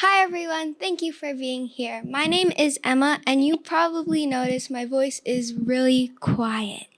Hi everyone, thank you for being here. My name is Emma, and you probably noticed my voice is really quiet.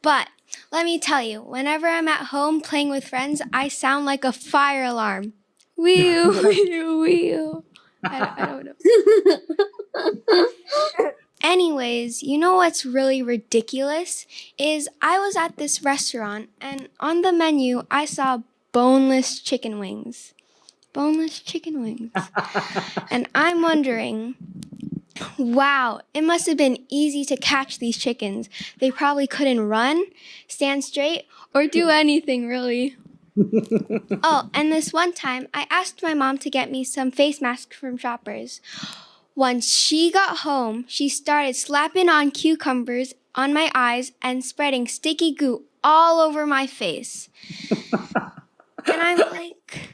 But let me tell you, whenever I'm at home playing with friends, I sound like a fire alarm. Wee-oo, wee-oo, wee-oo. I don't know. Anyways, you know what's really ridiculous? Is I was at this restaurant, and on the menu, I saw boneless chicken wings. Boneless chicken wings. And I'm wondering, wow, it must have been easy to catch these chickens. They probably couldn't run, stand straight, or do anything really. Oh, and this one time, I asked my mom to get me some face masks from Shoppers. Once she got home, she started slapping on cucumbers on my eyes and spreading sticky goo all over my face. And I'm like,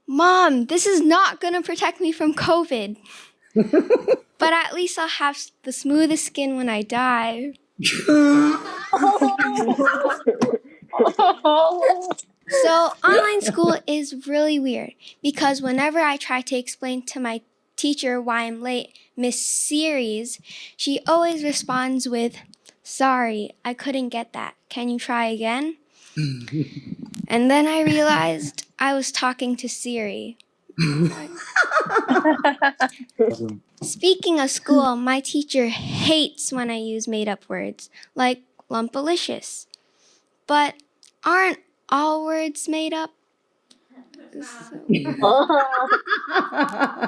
Mom, this is not going to protect me from COVID. But at least I'll have the smoothest skin when I die. So online school is really weird because whenever I try to explain to my teacher why I'm late, Miss Series, she always responds with, "Sorry, I couldn't get that. Can you try again?" And then I realized I was talking to Siri. Speaking of school, my teacher hates when I use made-up words, like lumpalicious. But aren't all words made up?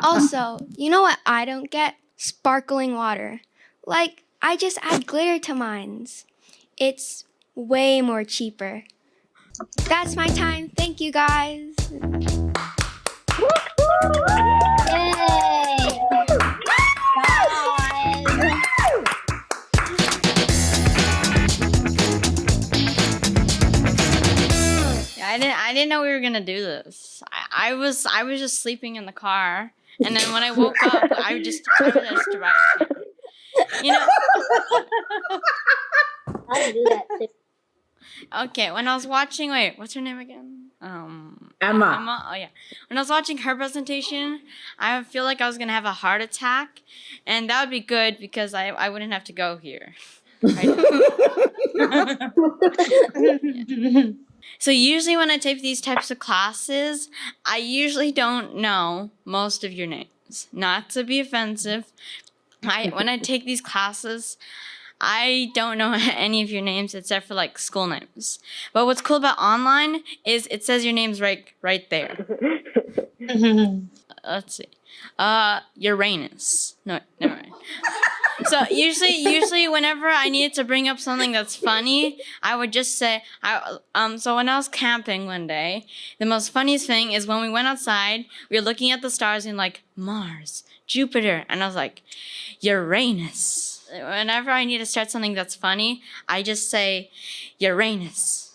Also, you know what I don't get? Sparkling water. Like, I just add glitter to mines. It's way more cheaper. That's my time. Thank you, guys. I didn't know we were gonna do this. I was just sleeping in the car, and then when I woke up, I was just survived. You know. I do that too. Okay, when I was watching, what's her name again? Emma. Emma. Oh yeah. When I was watching her presentation, I feel like I was gonna have a heart attack, and that would be good because I wouldn't have to go here. Right? Yeah. So usually when I take these types of classes, I usually don't know most of your names. Not to be offensive, when I take these classes, I don't know any of your names except for like school names. But what's cool about online is it says your names right there. Let's see. Uranus. No, never mind. So usually whenever I needed to bring up something that's funny, I would just say, so when I was camping one day, the most funniest thing is when we went outside, we were looking at the stars and like, Mars, Jupiter, and I was like, Uranus. Whenever I need to start something that's funny, I just say, Uranus.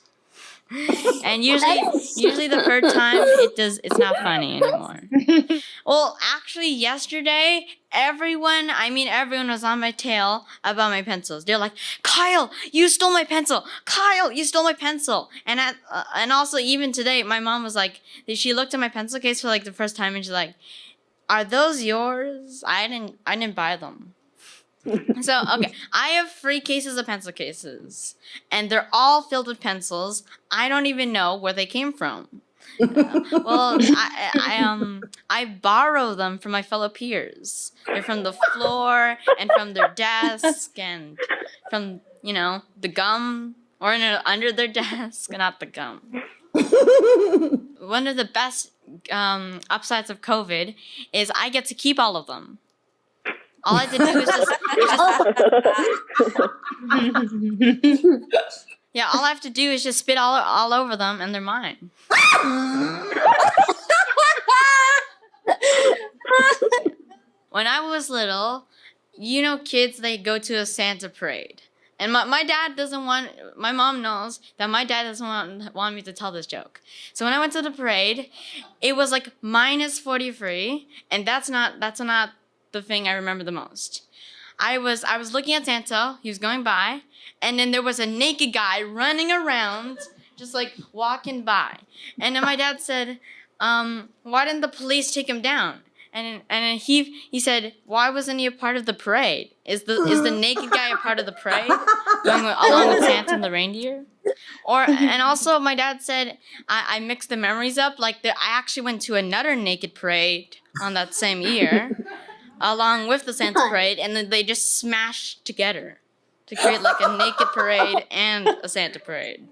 And usually the third time it's not funny anymore. Well, actually yesterday, everyone was on my tail about my pencils. They're like, Kyle, you stole my pencil. Kyle, you stole my pencil. And also even today, my mom was like, she looked at my pencil case for like the first time and she's like, are those yours? I didn't buy them. So, okay, I have 3 cases of pencil cases, and they're all filled with pencils. I don't even know where they came from. I borrow them from my fellow peers. They're from the floor and from their desk and from, the gum or under their desk, not the gum. One of the best upsides of COVID is I get to keep all of them. All I have to do is all I have to do is just spit all over them, and they're mine. When I was little, kids, they go to a Santa parade. And my mom knows that my dad doesn't want me to tell this joke. So when I went to the parade, it was like minus 43, and that's not the thing I remember the most. I was looking at Santa, he was going by, and then there was a naked guy running around, just like walking by. And then my dad said, why didn't the police take him down? And then he said, why wasn't he a part of the parade? Is the naked guy a part of the parade, going along with Santa and the reindeer? And also my dad said I mixed the memories up. Like I actually went to another naked parade on that same year, along with the Santa parade, and then they just smashed together to create like a naked parade and a Santa parade.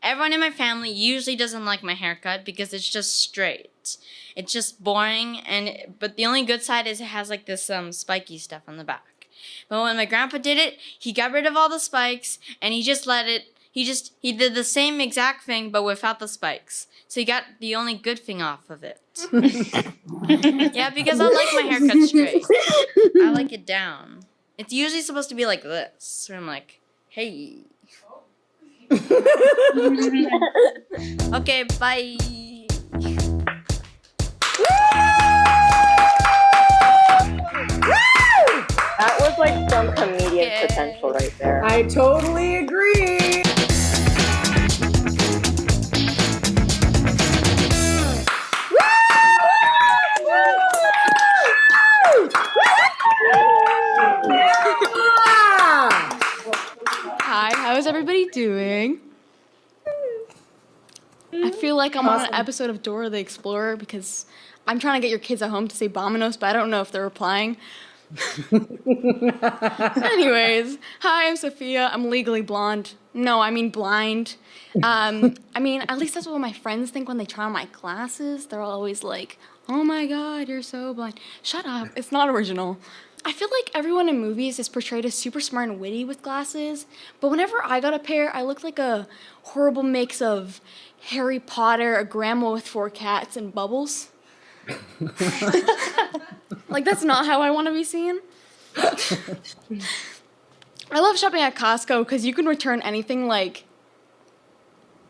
Everyone in my family usually doesn't like my haircut because it's just straight. It's just boring, but the only good side is it has like this spiky stuff on the back. But when my grandpa did it, he got rid of all the spikes and he just let it. He did the same exact thing but without the spikes. So he got the only good thing off of it. Yeah, because I like my haircut straight. I like it down. It's usually supposed to be like this, where I'm like, hey. Okay, bye. That was like some comedian potential right there. I totally agree. Hi, how's everybody doing? I feel like I'm on an episode of Dora the Explorer because I'm trying to get your kids at home to say Bominos, but I don't know if they're replying. Anyways, hi, I'm Sophia. I'm legally blonde. No, I mean blind. I mean, at least that's what my friends think when they try on my glasses. They're always like, oh my god, you're so blind. Shut up, it's not original. I feel like everyone in movies is portrayed as super smart and witty with glasses, but whenever I got a pair, I looked like a horrible mix of Harry Potter, a grandma with 4 cats, and Bubbles. Like, that's not how I want to be seen. I love shopping at Costco because you can return anything, like,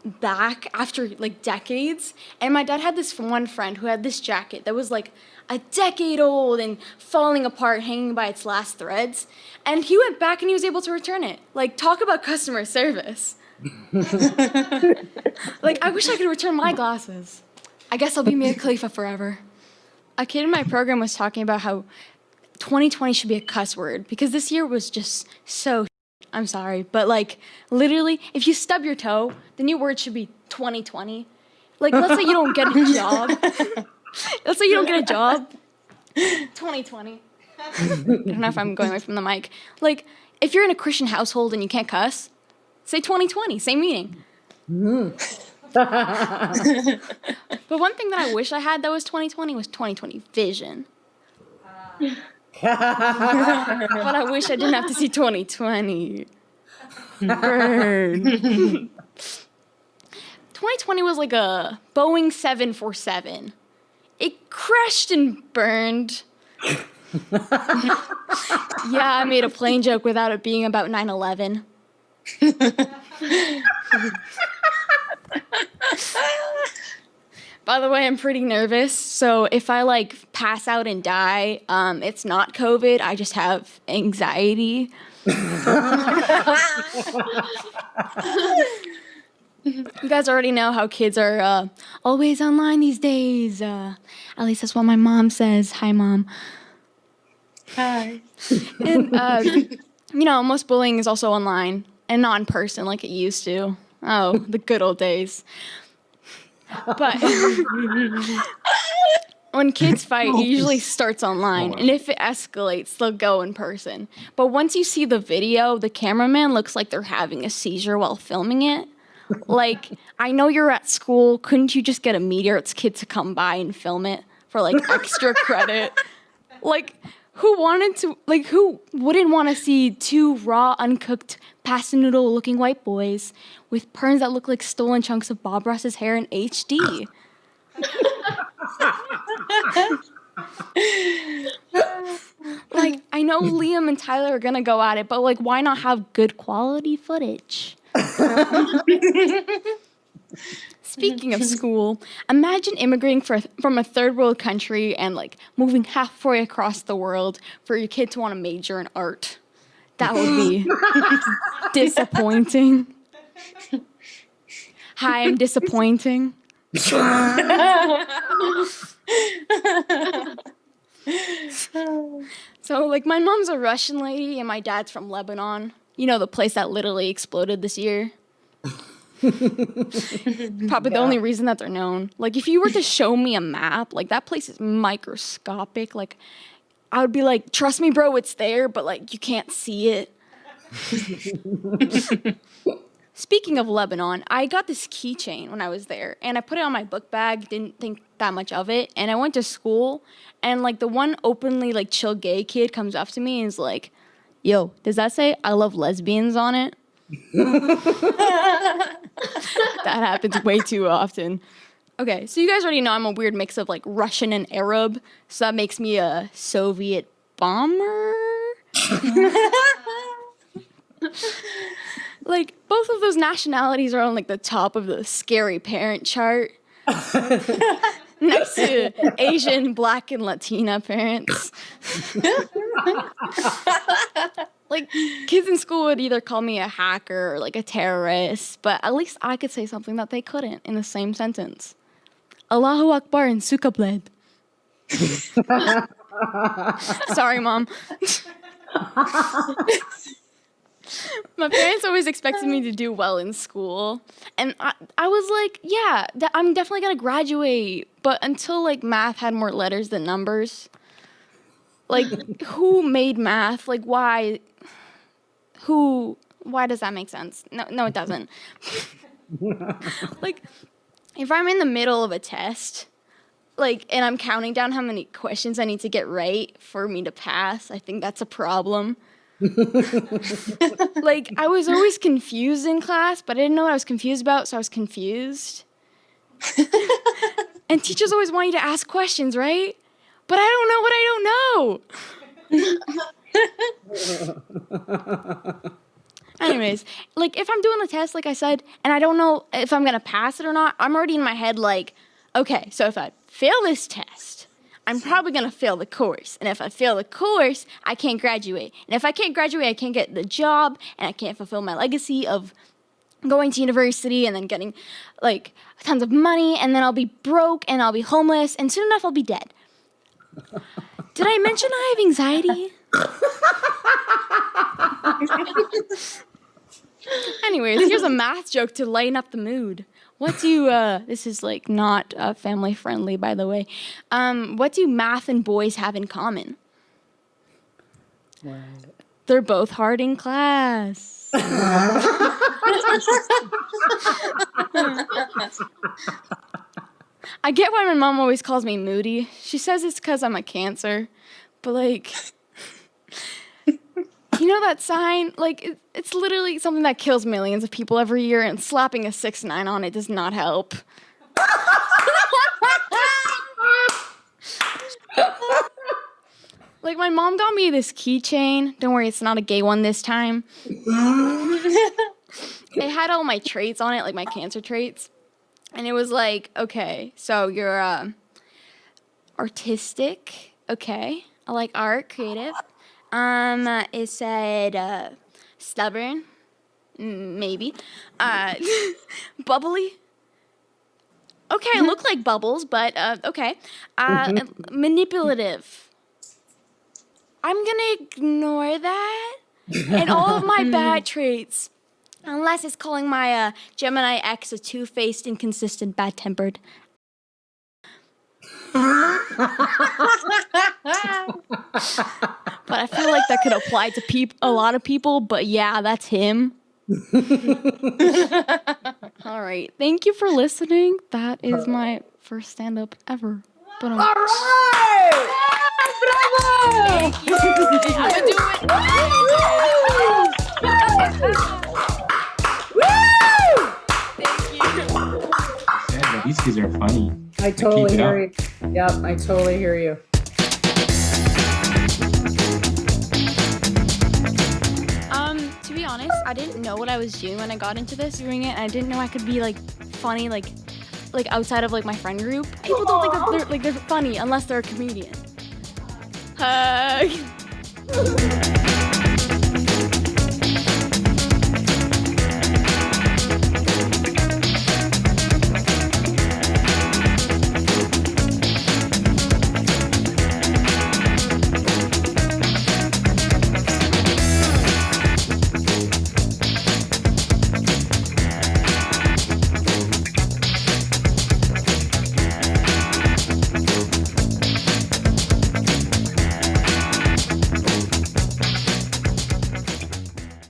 back after, like, decades. And my dad had this one friend who had this jacket that was, like, a decade old and falling apart, hanging by its last threads. And he went back and he was able to return it. Like, talk about customer service. Like, I wish I could return my glasses. I guess I'll be Mia Khalifa forever. A kid in my program was talking about how 2020 should be a cuss word because this year was just so I'm sorry, but like literally, if you stub your toe, the new word should be 2020. Like, let's say you don't get a job. Let's say you don't get a job. 2020. I don't know if I'm going away from the mic. Like, if you're in a Christian household and you can't cuss, say 2020, same meaning. But one thing that I wish I had that was 2020 was 2020 vision. But I wish I didn't have to see 2020. Burn. 2020 was like a Boeing 747. It crashed and burned. Yeah, I made a plane joke without it being about 9/11. By the way, I'm pretty nervous, so if I like pass out and die, it's not COVID, I just have anxiety. You guys already know how kids are always online these days. At least that's what my mom says. Hi, Mom. Hi. And, you know, most bullying is also online and not in person like it used to. Oh, the good old days. But when kids fight, it usually starts online. And if it escalates, they'll go in person. But once you see the video, the cameraman looks like they're having a seizure while filming it. Like, I know you're at school. Couldn't you just get a media arts kid to come by and film it for, like, extra credit? Like, who wouldn't want to see 2 raw, uncooked, pasta noodle-looking white boys with perms that look like stolen chunks of Bob Ross's hair in HD? Like, I know Liam and Tyler are gonna go at it, but, like, why not have good quality footage? Speaking of school, imagine immigrating from a third world country and like moving halfway across the world for your kid to want to major in art. That would be disappointing. Hi, I'm disappointing. Like, my mom's a Russian lady and my dad's from Lebanon. You know, the place that literally exploded this year. Probably the only reason that they're known. Like, if you were to show me a map, like, that place is microscopic. Like, I would be like, trust me, bro, it's there, but, like, you can't see it. Speaking of Lebanon, I got this keychain when I was there, and I put it on my book bag, didn't think that much of it, and I went to school, and, like, the one openly, like, chill gay kid comes up to me and is like, yo, does that say I love lesbians on it? That happens way too often. Okay, so you guys already know I'm a weird mix of, like, Russian and Arab, so that makes me a Soviet bomber. Like, both of those nationalities are on, like, the top of the scary parent chart. Next to Asian, Black, and Latina parents. Like, kids in school would either call me a hacker or, like, a terrorist, but at least I could say something that they couldn't in the same sentence. Allahu Akbar and Suka bled. Sorry, Mom. My parents always expected me to do well in school. And I was like, yeah, I'm definitely going to graduate. But until, like, math had more letters than numbers. Like, who made math? Like, why? Why does that make sense? No, it doesn't. Like, if I'm in the middle of a test, like, and I'm counting down how many questions I need to get right for me to pass, I think that's a problem. Like, I was always confused in class, but I didn't know what I was confused about, so I was confused. And teachers always want you to ask questions, right? But I don't know what I don't know. Anyways, like, if I'm doing a test, like I said, and I don't know if I'm going to pass it or not, I'm already in my head like, okay, so if I fail this test, I'm probably going to fail the course. And if I fail the course, I can't graduate. And if I can't graduate, I can't get the job, and I can't fulfill my legacy of going to university and then getting, like, tons of money, and then I'll be broke, and I'll be homeless, and soon enough I'll be dead. Did I mention I have anxiety? Anyways, here's a math joke to lighten up the mood. What do, this is, like, not family friendly, by the way. What do math and boys have in common? Wow. They're both hard in class. I get why my mom always calls me moody. She says it's because I'm a Cancer. But, like, you know that sign? Like, it's literally something that kills millions of people every year, and slapping a 6'9" on it does not help. Like, my mom got me this keychain. Don't worry, it's not a gay one this time. It had all my traits on it, like my Cancer traits. And it was like, okay, so you're artistic. Okay, I like art, creative. It said stubborn, maybe. Bubbly. Okay, I look like Bubbles, but okay. Manipulative. I'm gonna ignore that and all of my bad traits, unless it's calling my Gemini X a two-faced, inconsistent, bad-tempered. But I feel like that could apply to a lot of people, but yeah, that's him. All right. Thank you for listening. That is my first stand-up ever. But, All right! Bravo! Thank you. I'm going to do it. Thank you. Yeah, but these kids are funny. I totally Keep it hear up. you. Yep, I totally hear you. To be honest, I didn't know what I was doing when I got into this, doing it, and I didn't know I could be, like, funny, like outside of, like, my friend group. People don't think that they're funny unless they're a comedian. Hug.